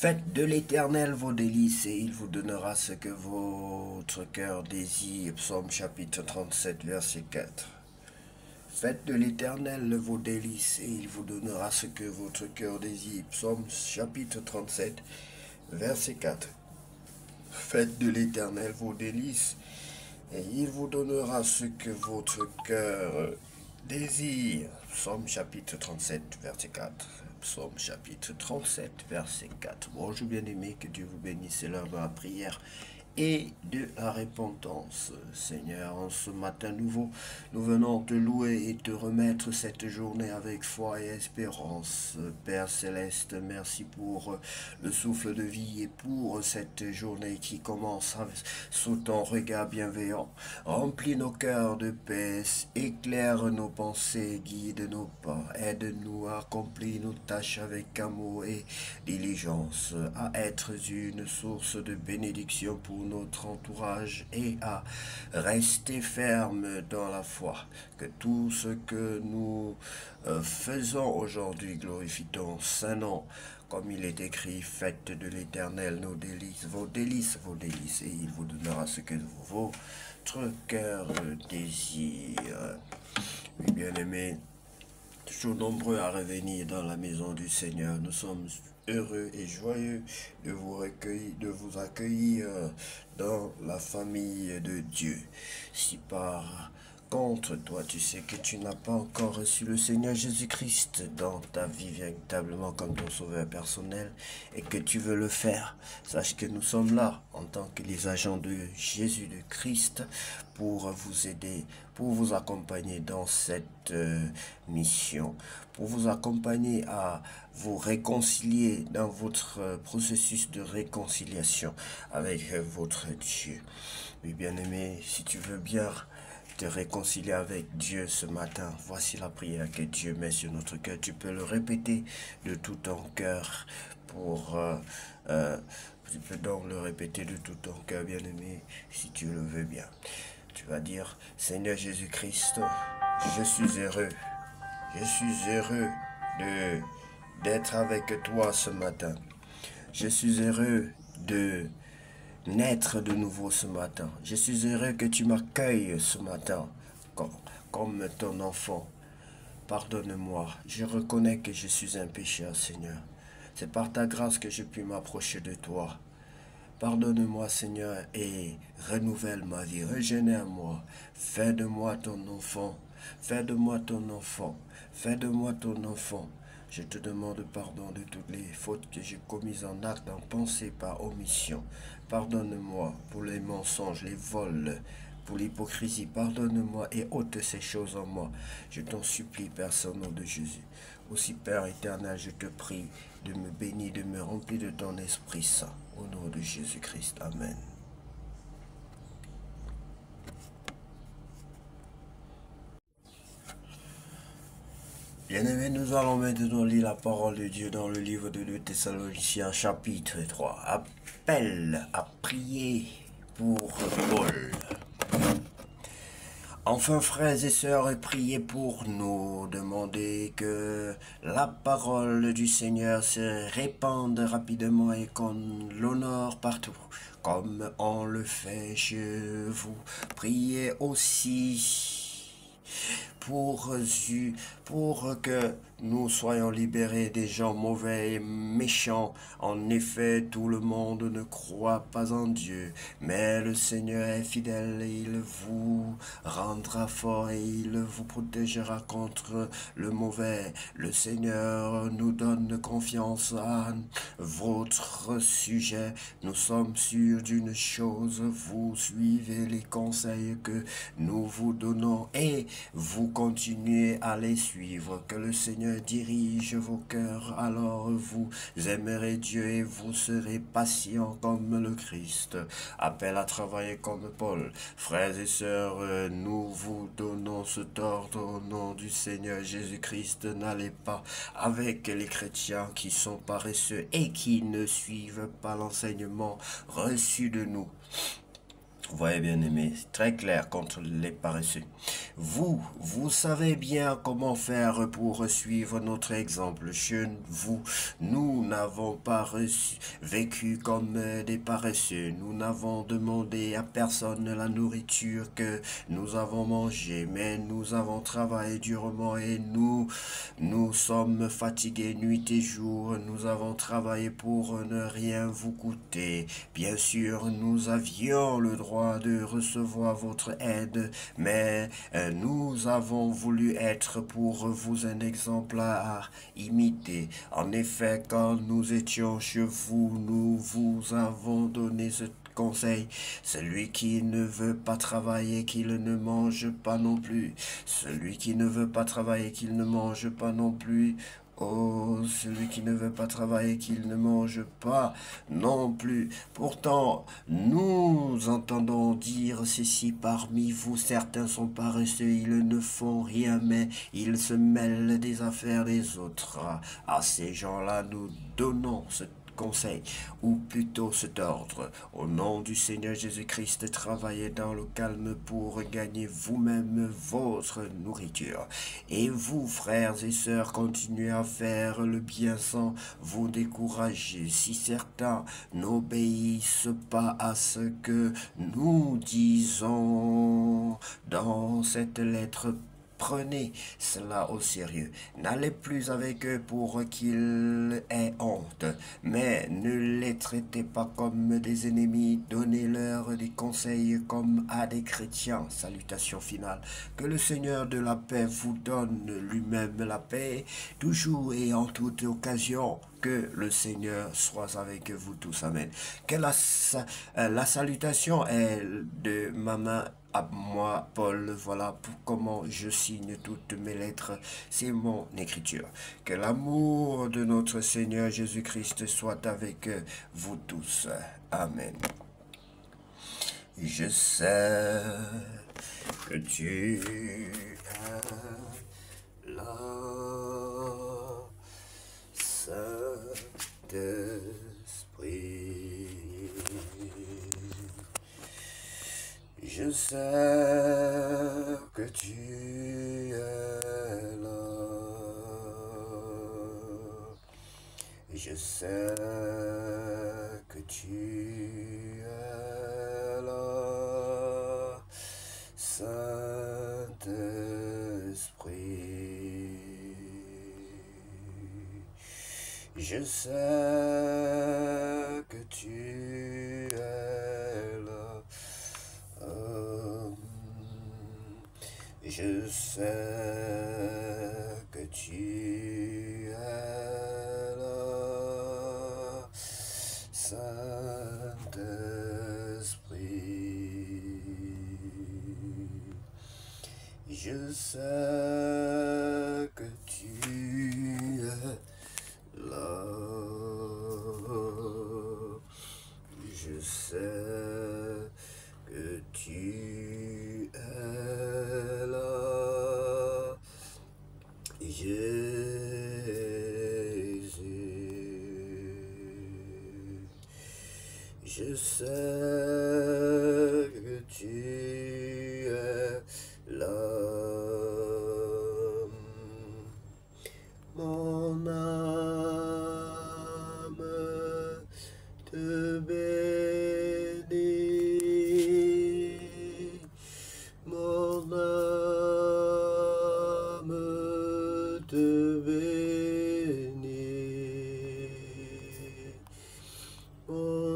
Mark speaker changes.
Speaker 1: Faites de l'Éternel vos délices et il vous donnera ce que votre cœur désire. Psaume chapitre 37, verset 4. Faites de l'Éternel vos délices et il vous donnera ce que votre cœur désire. Psaume chapitre 37, verset 4. Faites de l'Éternel vos délices et il vous donnera ce que votre cœur désire. Psaume chapitre 37, verset 4. Psaume chapitre 37, verset 4. Bonjour bien-aimés, que Dieu vous bénisse. C'est l'heure de la prière et de la repentance. Seigneur, en ce matin nouveau, nous venons te louer et te remettre cette journée avec foi et espérance. Père Céleste, merci pour le souffle de vie et pour cette journée qui commence sous ton regard bienveillant. Remplis nos cœurs de paix, éclaire nos pensées, guide nos pas, aide-nous à accomplir nos tâches avec amour et diligence, à être une source de bénédiction pour notre entourage et à rester ferme dans la foi. Que tout ce que nous faisons aujourd'hui glorifie ton Saint nom. Comme il est écrit, faites de l'Éternel nos délices, vos délices, vos délices, et il vous donnera ce que votre cœur désire. Oui, bien-aimés, toujours nombreux à revenir dans la maison du Seigneur. Nous sommes heureux et joyeux de vous accueillir dans la famille de Dieu. Si par contre toi, tu sais que tu n'as pas encore reçu le Seigneur Jésus-Christ dans ta vie véritablement comme ton sauveur personnel et que tu veux le faire, sache que nous sommes là en tant que les agents de Jésus de Christ pour vous aider, pour vous accompagner dans cette mission, pour vous accompagner à vous réconcilier dans votre processus de réconciliation avec votre Dieu. Oui, bien-aimé, si tu veux bien te réconcilier avec Dieu ce matin, voici la prière que Dieu met sur notre cœur. Tu peux le répéter de tout ton cœur tu peux donc le répéter de tout ton cœur, bien-aimé, si tu le veux bien. Tu vas dire, Seigneur Jésus-Christ, je suis heureux d'être avec toi ce matin. Je suis heureux de naître de nouveau ce matin. Je suis heureux que tu m'accueilles ce matin comme ton enfant. Pardonne-moi. Je reconnais que je suis un pécheur, Seigneur. C'est par ta grâce que je puis m'approcher de toi. Pardonne-moi, Seigneur, et renouvelle ma vie. Régénère-moi. Fais de moi ton enfant. Fais de moi ton enfant. Fais de moi ton enfant. Je te demande pardon de toutes les fautes que j'ai commises en acte, en pensée, par omission. Pardonne-moi pour les mensonges, les vols, pour l'hypocrisie. Pardonne-moi et ôte ces choses en moi. Je t'en supplie, Père, au nom de Jésus. Aussi, Père éternel, je te prie de me bénir, de me remplir de ton Esprit Saint. Au nom de Jésus-Christ. Amen. Bien-aimés, nous allons maintenant lire la parole de Dieu dans le livre de 2 Thessaloniciens, chapitre 3. Appel à prier pour Paul. Enfin, frères et sœurs, priez pour nous, demandez que la parole du Seigneur se répande rapidement et qu'on l'honore partout, comme on le fait chez vous. Priez aussi pour que nous soyons libérés des gens mauvais et méchants. En effet, tout le monde ne croit pas en Dieu, mais le Seigneur est fidèle et il vous rendra fort et il vous protégera contre le mauvais. Le Seigneur nous donne confiance à votre sujet. Nous sommes sûrs d'une chose, vous suivez les conseils que nous vous donnons et vous continuez à les suivre. Que le Seigneur dirige vos cœurs, alors vous aimerez Dieu et vous serez patients comme le Christ. Appel à travailler comme Paul. Frères et sœurs, nous vous donnons cet ordre au nom du Seigneur Jésus-Christ. N'allez pas avec les chrétiens qui sont paresseux et qui ne suivent pas l'enseignement reçu de nous. Voyez bien aimé, c'est très clair contre les paresseux. Vous savez bien comment faire pour suivre notre exemple. Nous n'avons pas vécu comme des paresseux. Nous n'avons demandé à personne la nourriture que nous avons mangée, mais nous avons travaillé durement et nous sommes fatigués nuit et jour. Nous avons travaillé pour ne rien vous coûter. Bien sûr, nous avions le droit de recevoir votre aide, mais nous avons voulu être pour vous un exemple à imiter. En effet, quand nous étions chez vous, nous vous avons donné ce conseil. Celui qui ne veut pas travailler, qu'il ne mange pas non plus. Celui qui ne veut pas travailler, qu'il ne mange pas non plus. Oh, celui qui ne veut pas travailler, qu'il ne mange pas non plus. Pourtant, nous entendons dire ceci parmi vous. Certains sont paresseux, ils ne font rien, mais ils se mêlent des affaires des autres. À ces gens-là, nous donnons ce conseil, ou plutôt cet ordre. Au nom du Seigneur Jésus-Christ, travaillez dans le calme pour gagner vous-même votre nourriture. Et vous, frères et sœurs, continuez à faire le bien sans vous décourager. Si certains n'obéissent pas à ce que nous disons dans cette lettre, prenez cela au sérieux. N'allez plus avec eux pour qu'ils aient honte, mais ne les traitez pas comme des ennemis. Donnez-leur des conseils comme à des chrétiens. Salutation finale. Que le Seigneur de la paix vous donne lui-même la paix, toujours et en toute occasion. Que le Seigneur soit avec vous tous. Amen. Que la salutation est de ma main à moi, Paul. Voilà pour comment je signe toutes mes lettres. C'est mon écriture. Que l'amour de notre Seigneur Jésus-Christ soit avec vous tous. Amen. Je sais que tu es là, Saint-Esprit. Je sais que tu es là. Je sais que tu es là, Saint-Esprit. Je sais que tu es là. Je sais que tu es là, Saint-Esprit. Je sais que tu es là. Je sais que tu es là, Jésus. Je sais que tu es là. Mon âme te bénit, mon âme te bénit, mon